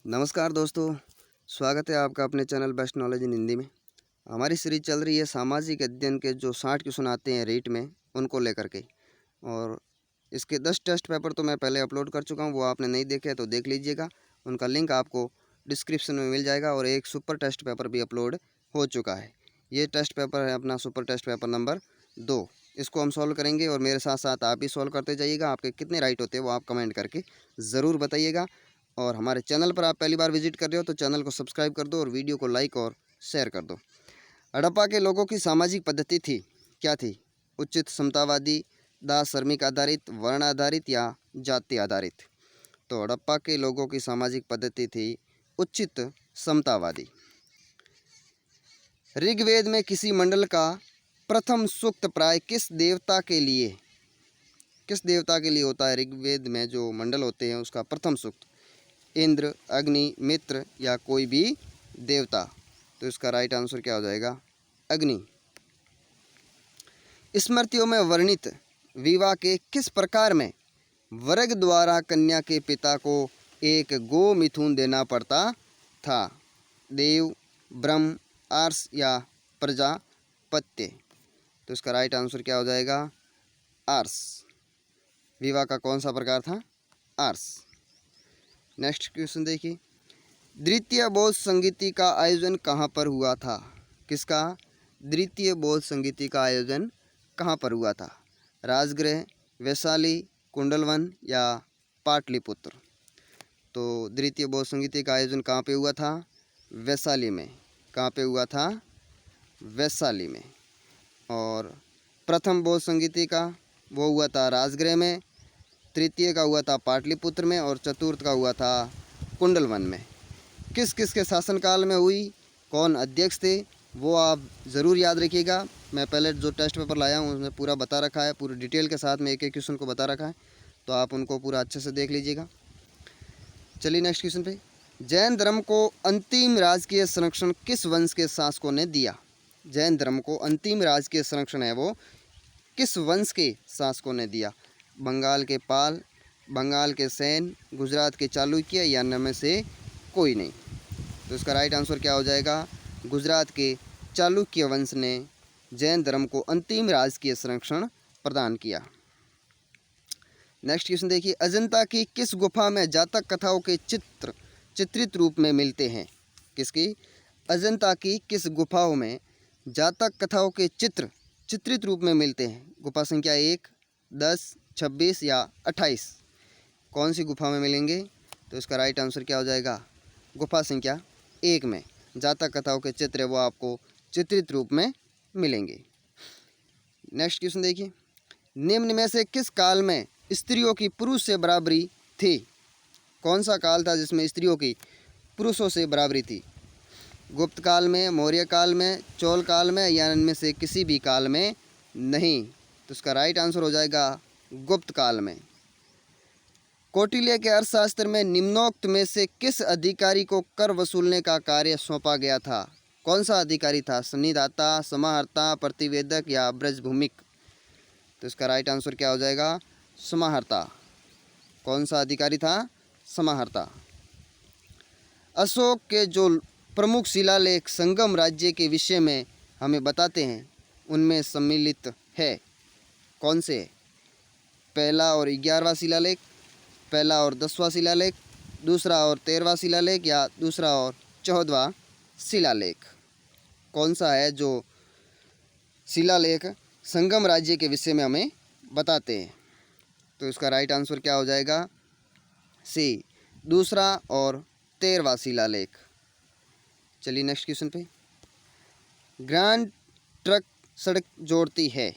नमस्कार दोस्तों, स्वागत है आपका अपने channel best knowledge in Hindi में। हमारी सीरीज चल रही है सामाजिक अध्ययन के जो 60 क्वेश्चन आते हैं रीट में, उनको लेकर के। और इसके 10 टेस्ट पेपर तो मैं पहले अपलोड कर चुका हूं, वो आपने नहीं देखे तो देख लीजिएगा। उनका लिंक आपको डिस्क्रिप्शन में मिल जाएगा। और एक सुपर टेस्ट पेपर भी अपलोड हो चुका है। ये टेस्ट पेपर है अपना सुपर टेस्ट पेपर नंबर 2। इसको हम सॉल्व करेंगे और मेरे साथ साथ आप भी सॉल्व करते जाइएगा। आपके कितने राइट होते हैं वो आप कमेंट करके ज़रूर बताइएगा। और हमारे चैनल पर आप पहली बार विजिट कर रहे हो तो चैनल को सब्सक्राइब कर दो और वीडियो को लाइक और शेयर कर दो। हड़प्पा के लोगों की सामाजिक पद्धति थी, क्या थी? उचित समतावादी, दास श्रमिक आधारित, वर्ण आधारित या जाति आधारित? तो हड़प्पा के लोगों की सामाजिक पद्धति थी उचित समतावादी। ऋग्वेद में किसी मंडल का प्रथम सूक्त प्राय किस देवता के लिए होता है? ऋग्वेद में जो मंडल होते हैं उसका प्रथम सूक्त इंद्र, अग्नि, मित्र या कोई भी देवता। तो इसका राइट आंसर क्या हो जाएगा? अग्नि। स्मृतियों में वर्णित विवाह के किस प्रकार में वर्ग द्वारा कन्या के पिता को एक गो मिथुन देना पड़ता था? देव, ब्रह्म, आर्ष या प्रजापत्य? तो इसका राइट आंसर क्या हो जाएगा? आर्ष। विवाह का कौन सा प्रकार था? आर्ष। नेक्स्ट क्वेश्चन देखिए। द्वितीय बौद्ध संगीति का आयोजन कहाँ पर हुआ था? किसका? द्वितीय बौद्ध संगीति का आयोजन कहाँ पर हुआ था? राजगृह, वैशाली, कुंडलवन या पाटलिपुत्र? तो द्वितीय बौद्ध संगीति का आयोजन कहाँ पे हुआ था? वैशाली में। कहाँ पे हुआ था? वैशाली में। और प्रथम बौद्ध संगीति का वो हुआ था राजगृह में, तृतीय का हुआ था पाटलिपुत्र में और चतुर्थ का हुआ था कुंडलवन में। किस किस के शासनकाल में हुई, कौन अध्यक्ष थे, वो आप ज़रूर याद रखिएगा। मैं पहले जो टेस्ट पेपर लाया हूँ उसमें पूरा बता रखा है, पूरी डिटेल के साथ में एक एक क्वेश्चन को बता रखा है, तो आप उनको पूरा अच्छे से देख लीजिएगा। चलिए नेक्स्ट क्वेश्चन पे। जैन धर्म को अंतिम राजकीय संरक्षण किस वंश के शासकों ने दिया? जैन धर्म को अंतिम राजकीय संरक्षण है वो किस वंश के शासकों ने दिया? बंगाल के पाल, बंगाल के सेन, गुजरात के चालुक्य या इनमें से कोई नहीं? तो इसका राइट आंसर क्या हो जाएगा? गुजरात के चालुक्य वंश ने जैन धर्म को अंतिम राजकीय संरक्षण प्रदान किया। नेक्स्ट क्वेश्चन देखिए। अजंता की किस गुफा में जातक कथाओं के चित्र चित्रित रूप में मिलते हैं? किसकी? अजंता की किस गुफाओं में जातक कथाओं के चित्र चित्रित रूप में मिलते हैं? गुफा संख्या 1, 10, 26 या 28? कौन सी गुफा में मिलेंगे? तो इसका राइट आंसर क्या हो जाएगा? गुफा संख्या 1 में जातक कथाओं के चित्र वो आपको चित्रित रूप में मिलेंगे। नेक्स्ट क्वेश्चन देखिए। निम्न में से किस काल में स्त्रियों की पुरुष से बराबरी थी? कौन सा काल था जिसमें स्त्रियों की पुरुषों से बराबरी थी? गुप्त काल में, मौर्य काल में, चोल काल में या इनमें से किसी भी काल में नहीं? तो इसका राइट आंसर हो जाएगा गुप्त काल में। कौटिल्य के अर्थशास्त्र में निम्नोक्त में से किस अधिकारी को कर वसूलने का कार्य सौंपा गया था? कौन सा अधिकारी था? सन्निदाता, समाहर्ता, प्रतिवेदक या ब्रजभूमिक? तो इसका राइट आंसर क्या हो जाएगा? समाहर्ता। कौन सा अधिकारी था? समाहर्ता। अशोक के जो प्रमुख शिलालेख संगम राज्य के विषय में हमें बताते हैं उनमें सम्मिलित है, कौन से? पहला और 11वां शिलालेख, पहला और 10वां शिलालेख, दूसरा और 13वां शिलालेख या दूसरा और 14वां शिलालेख? कौन सा है जो शिलालेख संगम राज्य के विषय में हमें बताते हैं? तो इसका राइट आंसर क्या हो जाएगा? सी, दूसरा और 13वां शिलालेख। चलिए नेक्स्ट क्वेश्चन पे। ग्रैंड ट्रक सड़क जोड़ती है,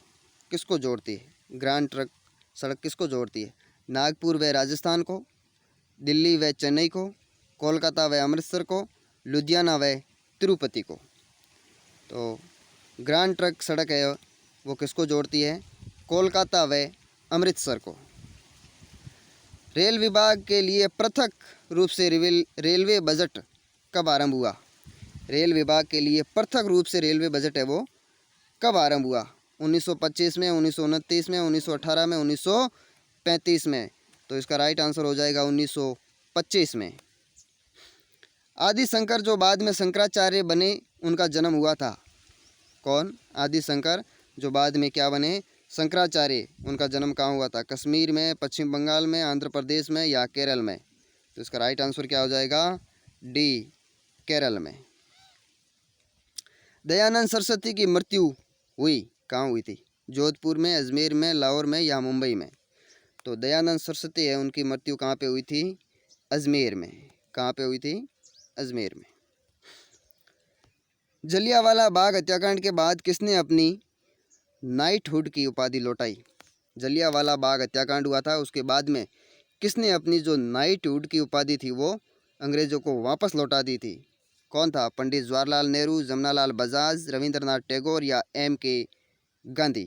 किसको जोड़ती है? ग्रैंड ट्रक सड़क किसको जोड़ती है? नागपुर व राजस्थान को, दिल्ली व चेन्नई को, कोलकाता व अमृतसर को, लुधियाना व तिरुपति को? तो ग्रैंड ट्रक सड़क है वो किसको जोड़ती है? कोलकाता व अमृतसर को। रेल विभाग के लिए पृथक रूप से रेलवे बजट कब आरंभ हुआ? रेल विभाग के लिए पृथक रूप से रेलवे बजट है वो कब आरंभ हुआ? 1925 में, 1929 में, 1918 में, 1935 में? तो इसका राइट आंसर हो जाएगा 1925 में। आदि शंकर जो बाद में शंकराचार्य बने उनका जन्म हुआ था। कौन? आदि शंकर जो बाद में क्या बने? शंकराचार्य। उनका जन्म कहाँ हुआ था? कश्मीर में, पश्चिम बंगाल में, आंध्र प्रदेश में या केरल में? तो इसका राइट आंसर क्या हो जाएगा? डी, केरल में। दयानंद सरस्वती की मृत्यु हुई कहाँ हुई थी? जोधपुर में, अजमेर में, लाहौर में या मुंबई में? तो दयानंद सरस्वती है, उनकी मृत्यु कहाँ पे हुई थी? अजमेर में। कहाँ पे हुई थी? अजमेर में। जलियांवाला बाग हत्याकांड के बाद किसने अपनी नाइटहुड की उपाधि लौटाई? जलियांवाला बाग हत्याकांड हुआ था, उसके बाद में किसने अपनी जो नाइटहुड की उपाधि थी वो अंग्रेज़ों को वापस लौटा दी थी? कौन था? पंडित जवाहरलाल नेहरू, जमनालाल बजाज, रविंद्रनाथ टैगोर या M.K. गांधी?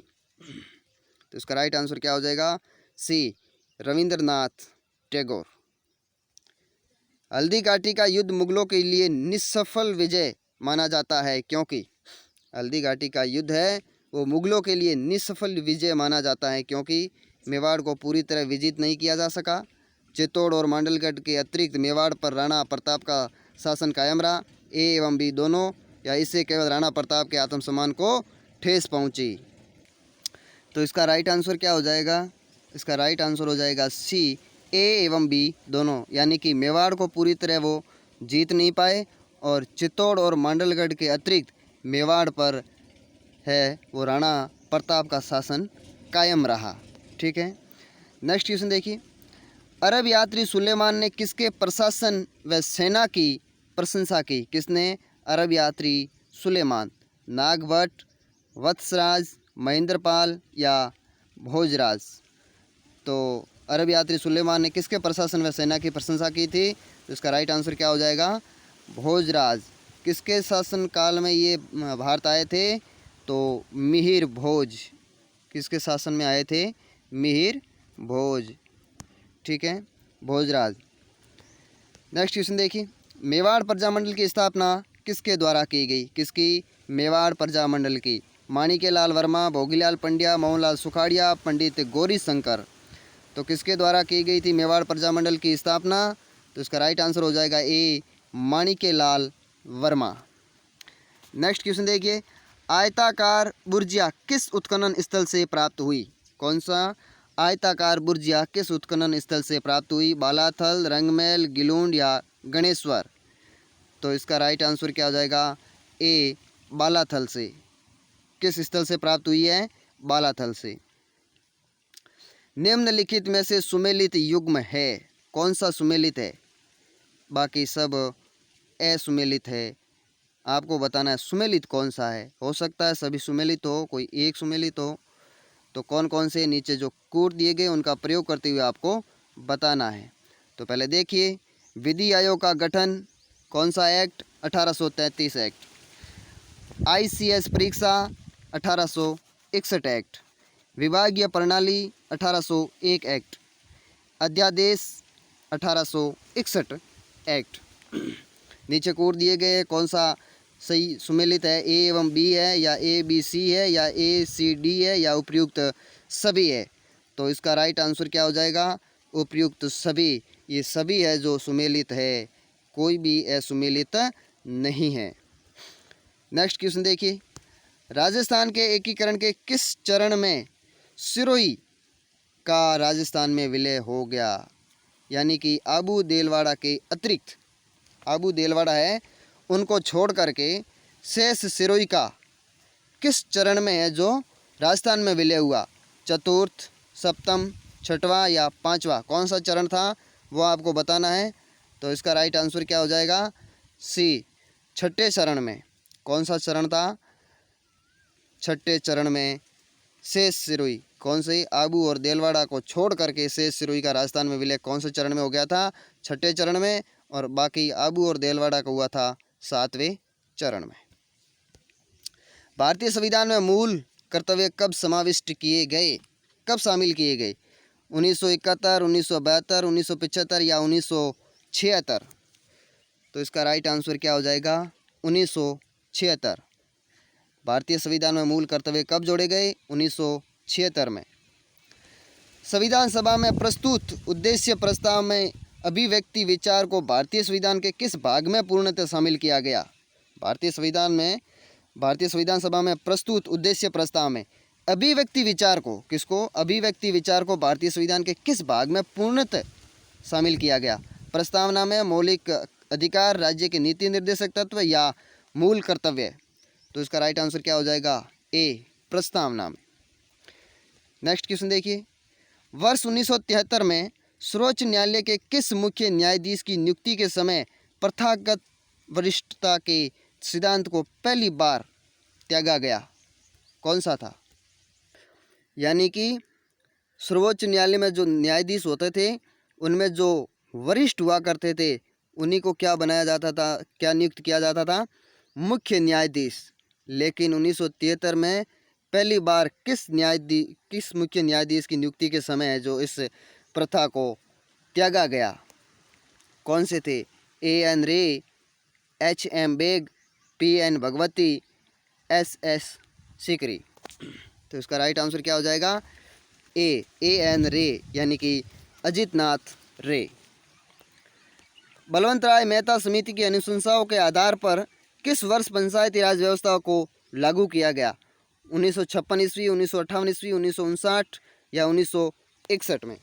तो इसका राइट आंसर क्या हो जाएगा? सी, रविंद्रनाथ टैगोर। हल्दी घाटी का युद्ध मुगलों के लिए निसफल विजय माना जाता है क्योंकि? हल्दी घाटी का युद्ध है वो मुगलों के लिए निसफल विजय माना जाता है क्योंकि मेवाड़ को पूरी तरह विजित नहीं किया जा सका। चित्तौड़ और मांडलगढ़ के अतिरिक्त मेवाड़ पर राणा प्रताप का शासन कायम रहा। ए एवं बी दोनों, या इससे केवल राणा प्रताप के आत्मसम्मान को ठेस पहुंची? तो इसका राइट आंसर क्या हो जाएगा? इसका राइट आंसर हो जाएगा सी, ए एवं बी दोनों, यानी कि मेवाड़ को पूरी तरह वो जीत नहीं पाए और चित्तौड़ और मांडलगढ़ के अतिरिक्त मेवाड़ पर है वो राणा प्रताप का शासन कायम रहा। ठीक है, नेक्स्ट क्वेश्चन देखिए। अरब यात्री सुलेमान ने किसके प्रशासन व सेना की प्रशंसा की? किसने? अरब यात्री सुलेमान। नागभट्ट, वत्सराज, महेंद्रपाल या भोजराज? तो अरब यात्री सुलेमान ने किसके प्रशासन व सेना की प्रशंसा की थी? तो इसका राइट आंसर क्या हो जाएगा? भोजराज। किसके शासन काल में ये भारत आए थे? तो मिहिर भोज। किसके शासन में आए थे? मिहिर भोज। ठीक है, भोजराज। नेक्स्ट क्वेश्चन देखिए। मेवाड़ प्रजामंडल की स्थापना किसके द्वारा की गई? किसकी? मेवाड़ प्रजामंडल की। माणिक्यलाल वर्मा, भोगीलाल पंड्या, मोहनलाल सुखाड़िया, पंडित गौरी शंकर? तो किसके द्वारा की गई थी मेवाड़ प्रजामंडल की स्थापना? तो इसका राइट आंसर हो जाएगा ए, माणिक्यलाल वर्मा। नेक्स्ट क्वेश्चन देखिए। आयताकार बुर्जिया किस उत्खनन स्थल से प्राप्त हुई? कौन सा? आयताकार बुर्जिया किस उत्खनन स्थल से प्राप्त हुई? बालाथल, रंगमैल, गिलूंड या गणेश्वर? तो इसका राइट आंसर क्या हो जाएगा? ए, बालाथल से। किस स्थल से प्राप्त हुई है? बालाथल से। निम्नलिखित में से सुमेलित युग्म है। कौन सा सुमेलित है? बाकी सब असुमेलित है। आपको बताना है सुमेलित कौन सा है। हो सकता है सभी सुमेलित हो, कोई एक सुमेलित हो। तो कौन कौन से नीचे जो कोड दिए गए उनका प्रयोग करते हुए आपको बताना है। तो पहले देखिए, विधि आयोग का गठन कौन सा एक्ट? 1833 एक्ट। ICS परीक्षा 1861 एक्ट। विभागीय प्रणाली 1801 एक्ट। अध्यादेश 1861 एक्ट। नीचे कोड दिए गए, कौन सा सही सुमेलित है? ए एवं बी है या ABC है या ACD है या उपयुक्त सभी है? तो इसका राइट आंसर क्या हो जाएगा? उपयुक्त सभी। ये सभी है जो सुमेलित है, कोई भी असुमेलित नहीं है। नेक्स्ट क्वेश्चन देखिए। राजस्थान के एकीकरण के किस चरण में सिरोही का राजस्थान में विलय हो गया? यानी कि आबू देलवाड़ा के अतिरिक्त, आबू देलवाड़ा है उनको छोड़ करके शेष सिरोही का किस चरण में है जो राजस्थान में विलय हुआ? चतुर्थ, सप्तम, छठवां या पांचवा? कौन सा चरण था वो आपको बताना है। तो इसका राइट आंसर क्या हो जाएगा? सी, छठे चरण में। कौन सा चरण था? छठे चरण में शेष सिरोही। कौन से? आबू और देलवाड़ा को छोड़ करके शेष सिरोही का राजस्थान में विलय कौन से चरण में हो गया था? छठे चरण में। और बाकी आबू और देलवाड़ा का हुआ था 7वें चरण में। भारतीय संविधान में मूल कर्तव्य कब समाविष्ट किए गए? कब शामिल किए गए? 1971, 1972, 1975 या 1976? तो इसका राइट आंसर क्या हो जाएगा? 1976। भारतीय संविधान में मूल कर्तव्य कब जोड़े गए? 1976 में। संविधान सभा में प्रस्तुत उद्देश्य प्रस्ताव में अभिव्यक्ति विचार को भारतीय संविधान के किस भाग में पूर्णतः शामिल किया गया? भारतीय संविधान सभा में प्रस्तुत उद्देश्य प्रस्ताव में अभिव्यक्ति विचार को अभिव्यक्ति विचार को भारतीय संविधान के किस भाग में पूर्णतः शामिल किया गया? प्रस्तावना में मौलिक अधिकार, राज्य के नीति निर्देशक तत्व या मूल कर्तव्य? तो इसका राइट आंसर क्या हो जाएगा? ए, प्रस्तावना में। नेक्स्ट क्वेश्चन देखिए, वर्ष 1973 में सर्वोच्च न्यायालय के किस मुख्य न्यायाधीश की नियुक्ति के समय प्रथागत वरिष्ठता के सिद्धांत को पहली बार त्यागा गया? कौन सा था? यानी कि सर्वोच्च न्यायालय में जो न्यायाधीश होते थे उनमें जो वरिष्ठ हुआ करते थे उन्हीं को क्या बनाया जाता था, क्या नियुक्त किया जाता था? मुख्य न्यायाधीश। लेकिन 1973 में पहली बार किस मुख्य न्यायाधीश की नियुक्ति के समय जो इस प्रथा को त्यागा गया? कौन से थे? A.N. Ray, H.M. Beg, P.N. Bhagwati, S.S. Sikri. तो इसका राइट आंसर क्या हो जाएगा? ए, A.N. रे, यानी कि अजित नाथ रे। बलवंत राय मेहता समिति की अनुशंसाओं के आधार पर किस वर्ष पंचायती राज व्यवस्था को लागू किया गया? 1956 ईस्वी, 1958 ईस्वी, 1959 या 1961 में?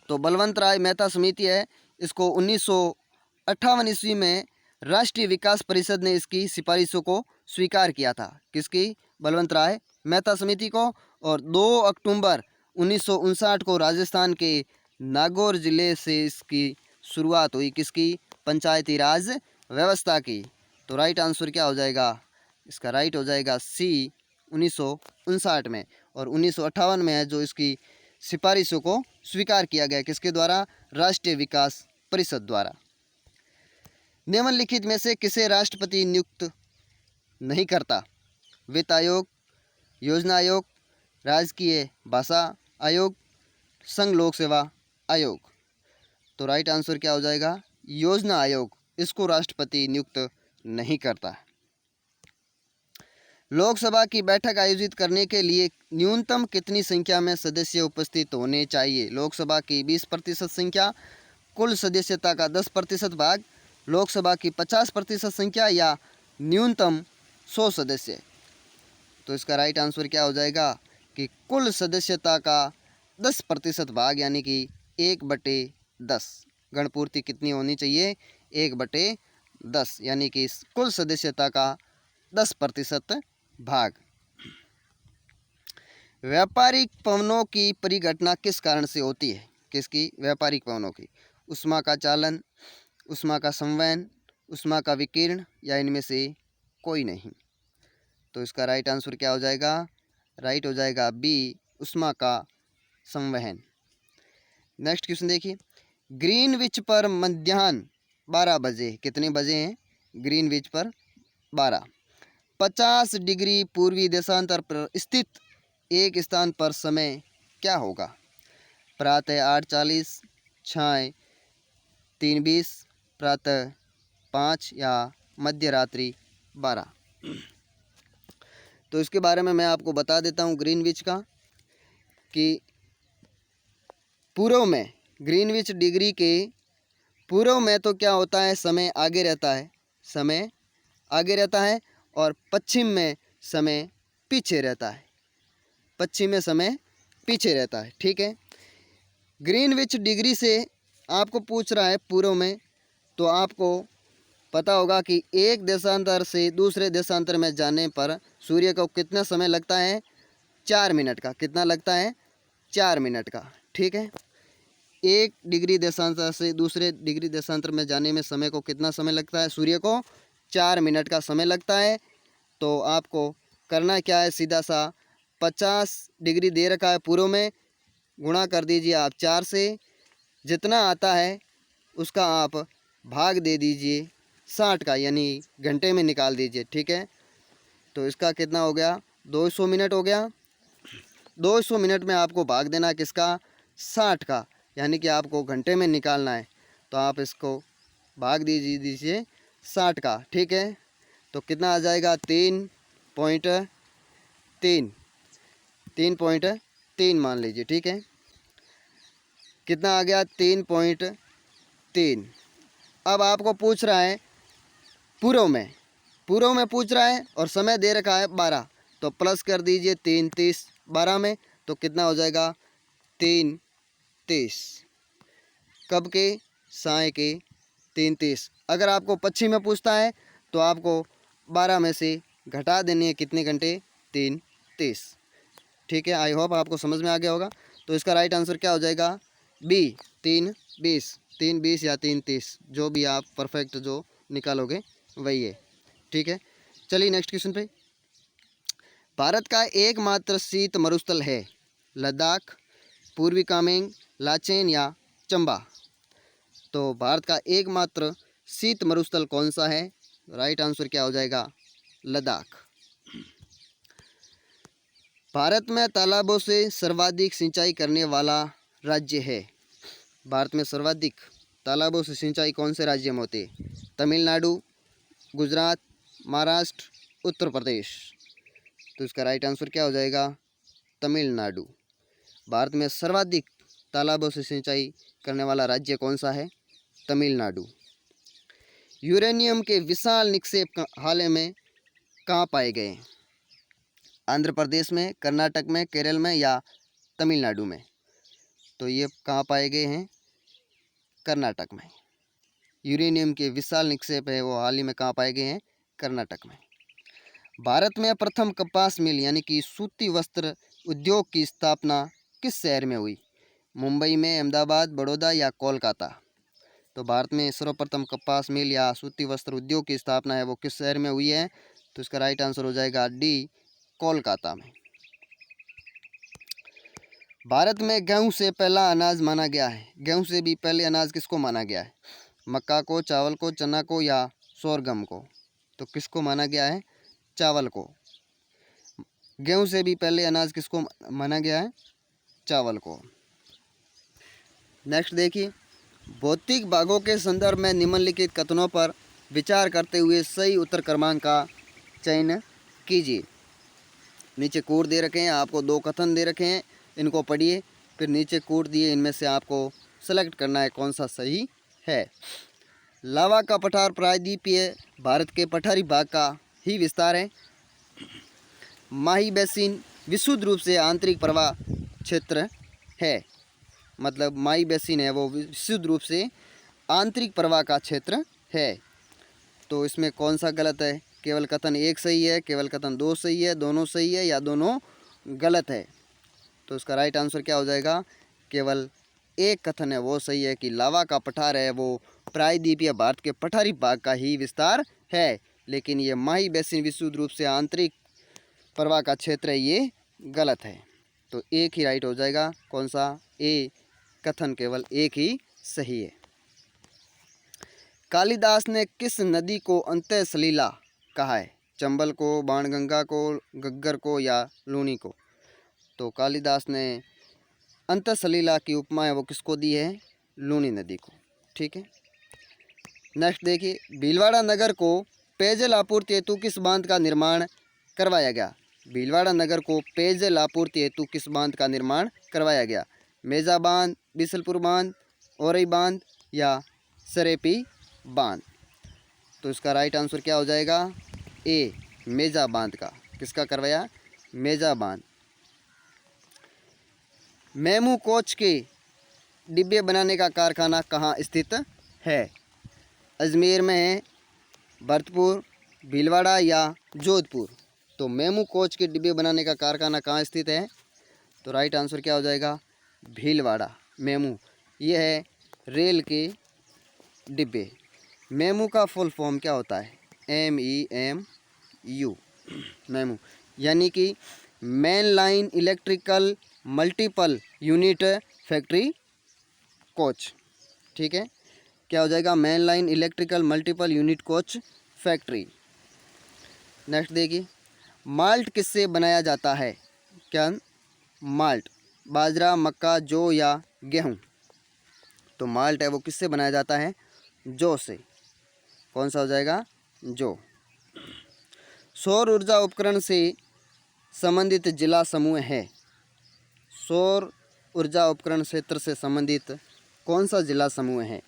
तो बलवंत राय मेहता समिति है, इसको 1958 ईस्वी में राष्ट्रीय विकास परिषद ने इसकी सिफारिशों को स्वीकार किया था। किसकी? बलवंत राय मेहता समिति को। और 2 अक्टूबर 1959 को राजस्थान के नागौर जिले से इसकी शुरुआत हुई। किसकी? पंचायती राज व्यवस्था की। तो राइट आंसर क्या हो जाएगा? इसका राइट हो जाएगा सी, 1959 में। और 1958 में है जो इसकी सिफारिशों को स्वीकार किया गया। किसके द्वारा? राष्ट्रीय विकास परिषद द्वारा। निम्नलिखित में से किसे राष्ट्रपति नियुक्त नहीं करता? वित्त आयोग, योजना आयोग, राजकीय भाषा आयोग, संघ लोक सेवा आयोग? तो राइट आंसर क्या हो जाएगा? योजना आयोग। इसको राष्ट्रपति नियुक्त नहीं करता। लोकसभा की बैठक आयोजित करने के लिए न्यूनतम कितनी संख्या में सदस्य उपस्थित होने चाहिए? लोकसभा की 20% संख्या, कुल सदस्यता का 10% भाग, लोकसभा की 50% संख्या या न्यूनतम 100 सदस्य? तो इसका राइट आंसर क्या हो जाएगा कि कुल सदस्यता का 10% भाग, यानी कि 1/10। गणपूर्ति कितनी होनी चाहिए? 1/10, यानी कि कुल सदस्यता का 10% भाग। व्यापारिक पवनों की परिघटना किस कारण से होती है? किसकी? व्यापारिक पवनों की। ऊष्मा का चालन, ऊष्मा का संवहन, ऊष्मा का विकिरण या इनमें से कोई नहीं? तो इसका राइट आंसर क्या हो जाएगा? राइट हो जाएगा बी, ऊष्मा का संवहन। नेक्स्ट क्वेश्चन देखिए, ग्रीनविच पर मध्याह्न 12 बजे कितने बजे हैं? ग्रीनविच पर 12। 50 डिग्री पूर्वी देशांतर पर स्थित एक स्थान पर समय क्या होगा? प्रातः 8:40, छाँय 3:20, प्रातः 5 या मध्य रात्रि 12? तो इसके बारे में मैं आपको बता देता हूँ ग्रीनविच का, कि पूर्व में ग्रीनविच डिग्री के पूर्व में तो क्या होता है? समय आगे रहता है, समय आगे रहता है। और पश्चिम में समय पीछे रहता है, पश्चिम में समय पीछे रहता है। ठीक है, ग्रीनविच डिग्री से आपको पूछ रहा है पूर्व में, तो आपको पता होगा कि एक देशांतर से दूसरे देशांतर में जाने पर सूर्य को कितना समय लगता है? 4 मिनट का। कितना लगता है? 4 मिनट का। ठीक है, 1 डिग्री देशांतर से दूसरे डिग्री देशांतर में जाने में समय को कितना समय लगता है? सूर्य को 4 मिनट का समय लगता है। तो आपको करना क्या है? सीधा सा 50 डिग्री दे रखा है पूर्व में, गुणा कर दीजिए आप 4 से, जितना आता है उसका आप भाग दे दीजिए 60 का, यानी घंटे में निकाल दीजिए। ठीक है, तो इसका कितना हो गया? 200 मिनट हो गया। 200 मिनट में आपको भाग देना है किसका? 60 का, यानी कि आपको घंटे में निकालना है। तो आप इसको भाग दीजिए 60 का। ठीक है, तो कितना आ जाएगा? 3.3 मान लीजिए। ठीक है, कितना आ गया 3.3। अब आपको पूछ रहा है पूर्व में पूछ रहा है और समय दे रखा है 12, तो प्लस कर दीजिए 3 30 12 में, तो कितना हो जाएगा 3 30। कब के? साय के 3 30। अगर आपको पश्चिम में पूछता है तो आपको 12 में से घटा देनी है कितने घंटे? 3 30। ठीक है, आई होप आपको समझ में आ गया होगा। तो इसका राइट आंसर क्या हो जाएगा? बी 3 20। 3 20 या 3 30, जो भी आप परफेक्ट जो निकालोगे वही है। ठीक है, चलिए नेक्स्ट क्वेश्चन पे। भारत का एकमात्र शीत मरुस्थल है लद्दाख, पूर्वी कामेंग, लाचेन या चंबा। तो भारत का एकमात्र शीत मरुस्थल कौन सा है? राइट आंसर क्या हो जाएगा? लद्दाख। भारत में तालाबों से सर्वाधिक सिंचाई करने वाला राज्य है। भारत में सर्वाधिक तालाबों से सिंचाई कौन से राज्य में होती है? तमिलनाडु, गुजरात, महाराष्ट्र, उत्तर प्रदेश। तो इसका राइट आंसर क्या हो जाएगा? तमिलनाडु। भारत में सर्वाधिक तालाबों से सिंचाई करने वाला राज्य कौन सा है? तमिलनाडु। यूरेनियम के विशाल निक्षेप हाल में कहाँ पाए गए? आंध्र प्रदेश में, कर्नाटक में, केरल में या तमिलनाडु में। तो ये कहाँ पाए गए हैं? कर्नाटक में। यूरेनियम के विशाल निक्षेप है वो हाल ही में कहाँ पाए गए हैं? कर्नाटक में। भारत में प्रथम कपास मिल यानी कि सूती वस्त्र उद्योग की स्थापना किस शहर में हुई? मुंबई में, अहमदाबाद, बड़ौदा या कोलकाता। तो भारत में सर्वप्रथम कपास मिल या सूती वस्त्र उद्योग की स्थापना है वो किस शहर में हुई है? तो इसका राइट आंसर हो जाएगा डी, कोलकाता में। भारत में गेहूं से पहला अनाज माना गया है। गेहूं से भी पहले अनाज किसको माना गया है? मक्का को, चावल को, चना को या सोरगम को। तो किसको माना गया है? चावल को। गेहूं से भी पहले अनाज किसको माना गया है? चावल को। नेक्स्ट देखिए, भौतिक भागों के संदर्भ में निम्नलिखित कथनों पर विचार करते हुए सही उत्तर क्रमांक का चयन कीजिए। नीचे कोड दे रखे हैं, आपको 2 कथन दे रखे हैं, इनको पढ़िए, फिर नीचे कोड दिए, इनमें से आपको सेलेक्ट करना है कौन सा सही है। लावा का पठार प्रायद्वीपीय भारत के पठारी भाग का ही विस्तार है। माही बेसिन विशुद्ध रूप से आंतरिक प्रवाह क्षेत्र है। मतलब माही बेसिन है वो विशुद्ध रूप से आंतरिक प्रवाह का क्षेत्र है। तो इसमें कौन सा गलत है? केवल कथन 1 सही है, केवल कथन 2 सही है, दोनों सही है या दोनों गलत है। तो इसका राइट आंसर क्या हो जाएगा? केवल 1 कथन है वो सही है कि लावा का पठार है वो प्रायद्वीपीय भारत के पठारी भाग का ही विस्तार है, लेकिन ये माही बेसिन विशुद्ध रूप से आंतरिक प्रवाह का क्षेत्र है, ये गलत है। तो 1 ही राइट हो जाएगा। कौन सा? ए कथन केवल 1 ही सही है। कालिदास ने किस नदी को अंतः सलीला कहा है? चंबल को, बाणगंगा को, गग्गर को या लूनी को। तो कालिदास ने अंतः सलीला की उपमा है वो किसको दी है? लूनी नदी को। ठीक है, नेक्स्ट देखिए, भीलवाड़ा नगर को पेयजल आपूर्ति हेतु किस बांध का निर्माण करवाया गया? भीलवाड़ा नगर को पेयजल आपूर्ति हेतु किस बांध का निर्माण करवाया गया? मेजा बांध, बिसलपुर बांध, औरई बांध या सरेपी बांध। तो इसका राइट आंसर क्या हो जाएगा? ए मेजा बांध का। किसका करवाया? मेजा बांध। मेमू कोच के डिब्बे बनाने का कारखाना कहाँ स्थित है? अजमेर में है, भरतपुर, भीलवाड़ा या जोधपुर। तो मेमू कोच के डिब्बे बनाने का कारखाना कहाँ स्थित है? तो राइट आंसर क्या हो जाएगा? भीलवाड़ा। मेमू ये है रेल के डिब्बे। मेमू का फुल फॉर्म क्या होता है? MEMU, मेमू यानी कि main line electrical multiple unit factory coach. ठीक है, क्या हो जाएगा? Main line electrical multiple unit coach factory. Next देखिए, माल्ट किससे बनाया जाता है? क्या? माल्ट बाजरा, मक्का, जौ या गेहूँ। तो माल्ट है वो किससे बनाया जाता है? जौ से। कौन सा हो जाएगा? जौ। सौर ऊर्जा उपकरण से संबंधित जिला समूह है। सौर ऊर्जा उपकरण क्षेत्र से संबंधित कौन सा जिला समूह है?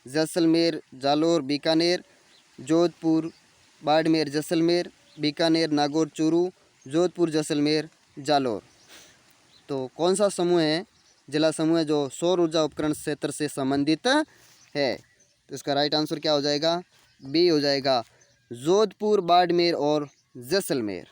जैसलमेर, जालौर, बीकानेर, जोधपुर, बाड़मेर, जैसलमेर, बीकानेर, नागौर, चूरू, जोधपुर, जैसलमेर, जालौर। तो कौन सा समूह है, जिला समूह है जो सौर ऊर्जा उपकरण क्षेत्र से संबंधित है? तो इसका राइट आंसर क्या हो जाएगा? बी हो जाएगा, जोधपुर, बाड़मेर और जैसलमेर।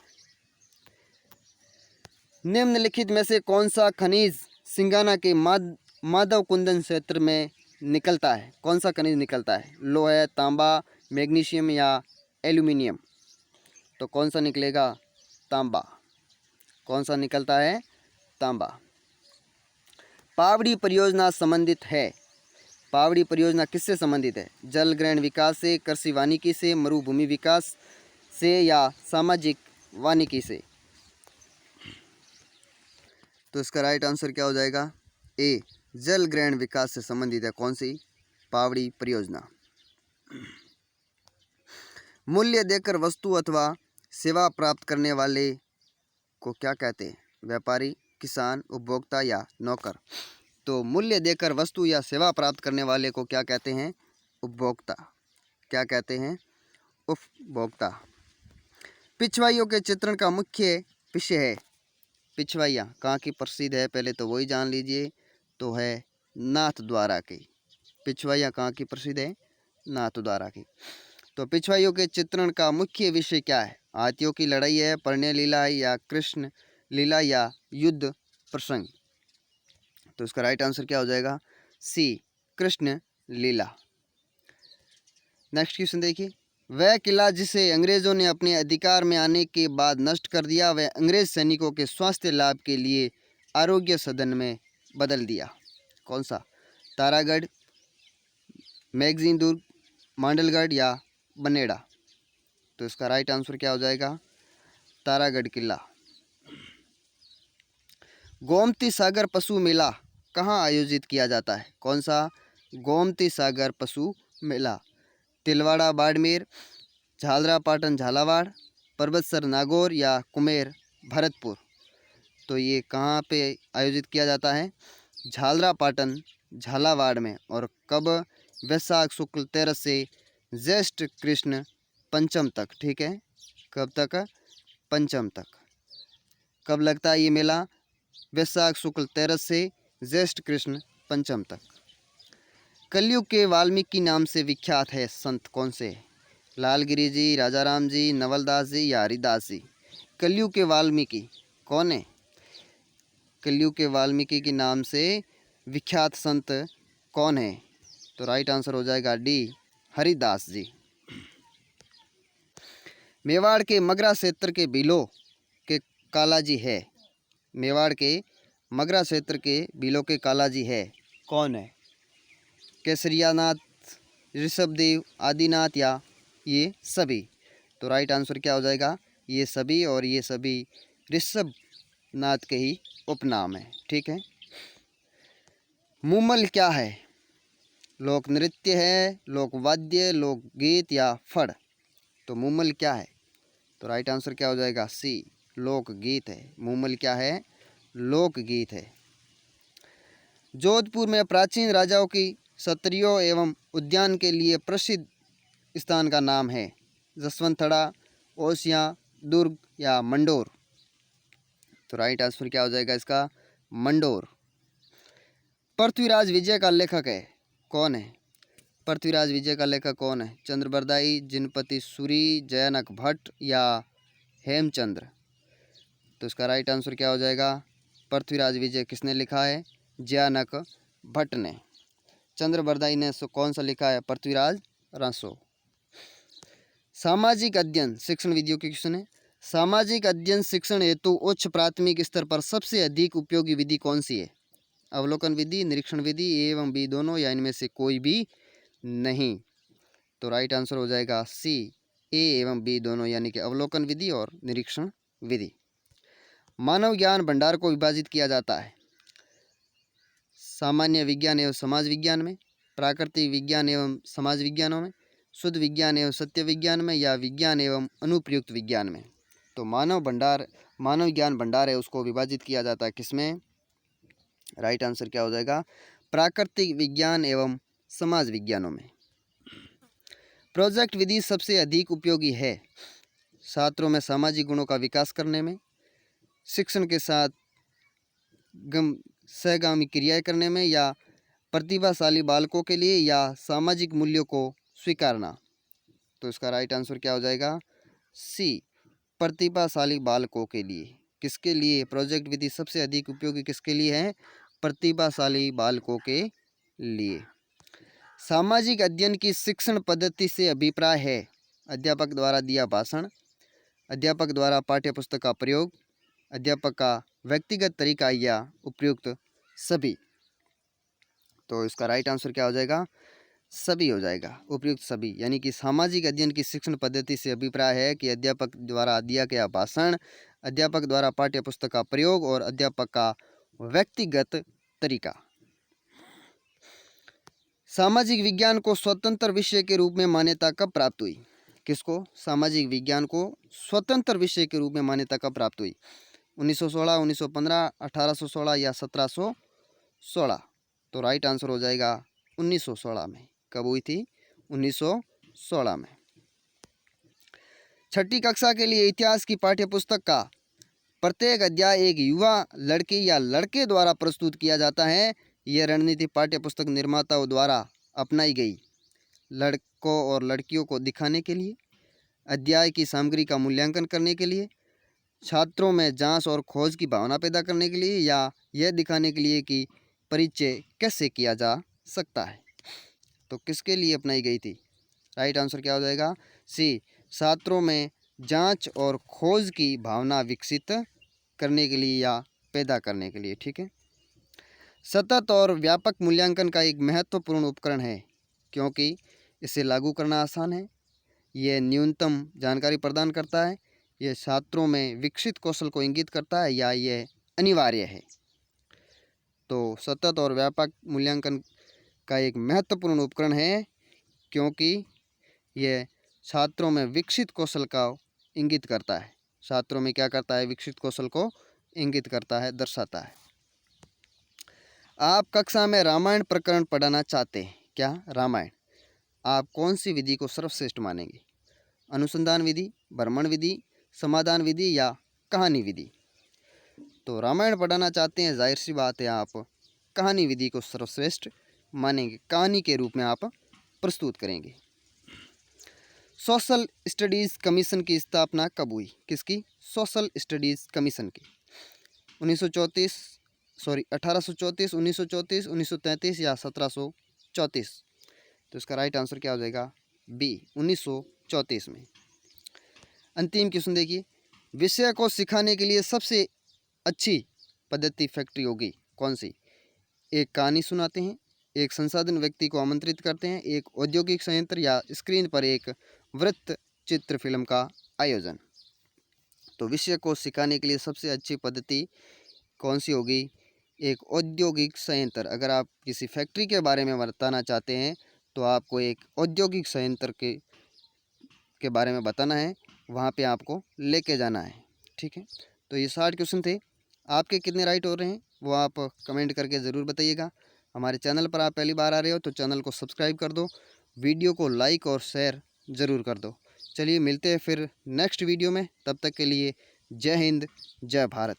निम्नलिखित में से कौन सा खनिज सिंगाना के माधव कुंदन क्षेत्र में निकलता है? कौन सा खनिज निकलता है? लोहा, तांबा, मैग्नीशियम या एल्यूमिनियम? तो कौन सा निकलेगा? तांबा। कौन सा निकलता है? तांबा। पावड़ी परियोजना संबंधित है। पावड़ी परियोजना किससे संबंधित है? जल ग्रहण विकास से, कृषि वानिकी से, मरुभूमि विकास से या सामाजिक वानिकी से? तो इसका राइट आंसर क्या हो जाएगा? ए, जल ग्रहण विकास से संबंधित है। कौन सी? पावड़ी परियोजना। मूल्य देकर वस्तु अथवा सेवा प्राप्त करने वाले को क्या कहते हैं? व्यापारी, किसान, उपभोक्ता या नौकर? तो मूल्य देकर वस्तु या सेवा प्राप्त करने वाले को क्या कहते हैं? उपभोक्ता। क्या कहते हैं? उपभोक्ता। पिछवाइयों के चित्रण का मुख्य विषय है। पिछवाइयाँ कहाँ की प्रसिद्ध है? पहले तो वही जान लीजिए। तो है नाथद्वारा की। पिछवाइयाँ कहाँ की प्रसिद्ध है? नाथद्वारा की। तो पिछवाइयों के चित्रण का मुख्य विषय क्या है? हाथियों की लड़ाई है, परिणय लीला है या कृष्ण लीला या युद्ध प्रसंग? तो इसका राइट आंसर क्या हो जाएगा? सी, कृष्ण लीला। नेक्स्ट क्वेश्चन देखिए, वह किला जिसे अंग्रेजों ने अपने अधिकार में आने के बाद नष्ट कर दिया, वह अंग्रेज सैनिकों के स्वास्थ्य लाभ के लिए आरोग्य सदन में बदल दिया। कौन सा? तारागढ़, मैगजीन दुर्ग, मांडलगढ़ या बनेड़ा? तो इसका राइट आंसर क्या हो जाएगा? तारागढ़ किला। गोमती सागर पशु मेला कहाँ आयोजित किया जाता है? कौन सा? गोमती सागर पशु मेला। तिलवाड़ा, बाड़मेर, झालरा पाटन, झालावाड़, पर्वतसर, नागौर या कुमेर, भरतपुर? तो ये कहाँ पे आयोजित किया जाता है? झालरा पाटन, झालावाड़ में। और कब? वैशाख शुक्ल 13 से ज्येष्ठ कृष्ण पंचम तक। ठीक है, कब तक? पंचम तक। कब लगता है ये मेला? वैशाख शुक्ल 13 से ज्येष्ठ कृष्ण पंचम तक। कलयुग के वाल्मीकि नाम से विख्यात है संत कौन से? लालगिरी जी, राजा राम जी, नवलदास जी या हरिदास जी? कलयुग के वाल्मीकि कौन है? कलयुग के वाल्मीकि के नाम से विख्यात संत कौन है? तो राइट आंसर हो जाएगा डी, हरिदास जी। मेवाड़ के मगरा क्षेत्र के बिलो के कालाजी है। मेवाड़ के मगरा क्षेत्र के बिलो के कालाजी है कौन है? केसरियानाथ, ऋषभदेव, आदिनाथ या ये सभी? तो राइट आंसर क्या हो जाएगा? ये सभी। और ये सभी ऋषभनाथ के ही उपनाम है। ठीक है। मुमल क्या है? लोक नृत्य है, लोकवाद्य, लोकगीत या फड़? तो मुमल क्या है? तो राइट आंसर क्या हो जाएगा? सी, लोकगीत है। मुमल क्या है? लोकगीत है। जोधपुर में प्राचीन राजाओं की सत्रियों एवं उद्यान के लिए प्रसिद्ध स्थान का नाम है। जसवंतथड़ा, ओसियां, दुर्ग या मंडोर? तो राइट आंसर क्या हो जाएगा इसका? मंडोर। पृथ्वीराज विजय का लेखक है कौन है? पृथ्वीराज विजय का लेखक कौन है? चंद्रबरदाई, जिनपति सूरी, जयानक भट्ट या हेमचंद्र? तो इसका राइट आंसर क्या हो जाएगा? पृथ्वीराज विजय किसने लिखा है? जयानक भट्ट ने। चंद्रबरदाई ने कौन सा लिखा है? पृथ्वीराज रासो। सामाजिक अध्ययन शिक्षण विधियों के क्वेश्चन है। सामाजिक अध्ययन शिक्षण हेतु उच्च प्राथमिक स्तर पर सबसे अधिक उपयोगी विधि कौन सी है? अवलोकन विधि, निरीक्षण विधि, ए एवं बी दोनों या इनमें से कोई भी नहीं? तो राइट आंसर हो जाएगा सी, ए एवं बी दोनों, यानी कि अवलोकन विधि और निरीक्षण विधि। मानव ज्ञान भंडार को विभाजित किया जाता है सामान्य विज्ञान एवं समाज विज्ञान में, प्राकृतिक विज्ञान एवं समाज विज्ञानों में, शुद्ध विज्ञान एवं सत्य विज्ञान में या विज्ञान एवं अनुप्रयुक्त विज्ञान में? तो मानव ज्ञान भंडार है उसको विभाजित किया जाता है किसमें? राइट आंसर क्या हो जाएगा? प्राकृतिक विज्ञान एवं समाज विज्ञानों में। प्रोजेक्ट विधि सबसे अधिक उपयोगी है छात्रों में सामाजिक गुणों का विकास करने में, शिक्षण के साथ सहगामी क्रियाएं करने में, या प्रतिभाशाली बालकों के लिए, या सामाजिक मूल्यों को स्वीकारना। तो इसका राइट आंसर क्या हो जाएगा? सी, प्रतिभाशाली बालकों के लिए। किसके लिए प्रोजेक्ट विधि सबसे अधिक उपयोगी किसके लिए है? प्रतिभाशाली बालकों के लिए। सामाजिक अध्ययन की शिक्षण पद्धति से अभिप्राय है अध्यापक द्वारा दिया भाषण, अध्यापक द्वारा पाठ्य पुस्तक का प्रयोग, अध्यापक का व्यक्तिगत तरीका, या उपयुक्त सभी। तो इसका राइट आंसर क्या हो जाएगा? सभी हो जाएगा, उपयुक्त सभी। यानी कि सामाजिक अध्ययन की शिक्षण पद्धति से अभिप्राय है कि अध्यापक द्वारा दिया गया भाषण, अध्यापक द्वारा पाठ्य पुस्तक का प्रयोग और अध्यापक का व्यक्तिगत तरीका। सामाजिक विज्ञान को स्वतंत्र विषय के रूप में मान्यता कब प्राप्त हुई? किसको? सामाजिक विज्ञान को स्वतंत्र विषय के रूप में मान्यता कब प्राप्त हुई? 1916, 1915, 1816 या 1716? तो राइट आंसर हो जाएगा 1916 में। कब हुई थी? 1916 में। छठी कक्षा के लिए इतिहास की पाठ्य पुस्तक का प्रत्येक अध्याय एक युवा लड़की या लड़के द्वारा प्रस्तुत किया जाता है। यह रणनीति पाठ्य पुस्तक निर्माताओं द्वारा अपनाई गई लड़कों और लड़कियों को दिखाने के लिए, अध्याय की सामग्री का मूल्यांकन करने के लिए, छात्रों में जांच और खोज की भावना पैदा करने के लिए, या यह दिखाने के लिए कि परिचय कैसे किया जा सकता है। तो किसके लिए अपनाई गई थी? राइट आंसर क्या हो जाएगा? सी, छात्रों में जांच और खोज की भावना विकसित करने के लिए या पैदा करने के लिए। ठीक है। सतत और व्यापक मूल्यांकन का एक महत्वपूर्ण उपकरण है क्योंकि इसे लागू करना आसान है, यह न्यूनतम जानकारी प्रदान करता है, यह छात्रों में विकसित कौशल को इंगित करता है, या यह अनिवार्य है। तो सतत और व्यापक मूल्यांकन का एक महत्वपूर्ण उपकरण है क्योंकि यह छात्रों में विकसित कौशल का इंगित करता है। छात्रों में क्या करता है? विकसित कौशल को इंगित करता है, दर्शाता है। आप कक्षा में रामायण प्रकरण पढ़ाना चाहते हैं क्या? रामायण आप कौन सी विधि को सर्वश्रेष्ठ मानेंगे? अनुसंधान विधि, भ्रमण विधि, समाधान विधि, या कहानी विधि? तो रामायण पढ़ाना चाहते हैं, जाहिर सी बात है आप कहानी विधि को सर्वश्रेष्ठ मानेंगे, कहानी के रूप में आप प्रस्तुत करेंगे। सोशल स्टडीज़ कमीशन की स्थापना कब हुई? किसकी? सोशल स्टडीज़ कमीशन की। 1834, 1934, 1933 या 1734? तो इसका राइट आंसर क्या हो जाएगा? बी, 1934 में। अंतिम क्वेश्चन देखिए, विषय को सिखाने के लिए सबसे अच्छी पद्धति फैक्ट्री होगी कौन सी? एक कहानी सुनाते हैं, एक संसाधन व्यक्ति को आमंत्रित करते हैं, एक औद्योगिक संयंत्र, या स्क्रीन पर एक वृत्त चित्र फिल्म का आयोजन? तो विषय को सिखाने के लिए सबसे अच्छी पद्धति कौन सी होगी? एक औद्योगिक संयंत्र। अगर आप किसी फैक्ट्री के बारे में बताना चाहते हैं तो आपको एक औद्योगिक संयंत्र के बारे में बताना है, वहाँ पे आपको लेके जाना है। ठीक है। तो ये 60 क्वेश्चन थे। आपके कितने राइट हो रहे हैं वो आप कमेंट करके ज़रूर बताइएगा। हमारे चैनल पर आप पहली बार आ रहे हो तो चैनल को सब्सक्राइब कर दो, वीडियो को लाइक और शेयर ज़रूर कर दो। चलिए मिलते हैं फिर नेक्स्ट वीडियो में, तब तक के लिए जय हिंद, जय भारत।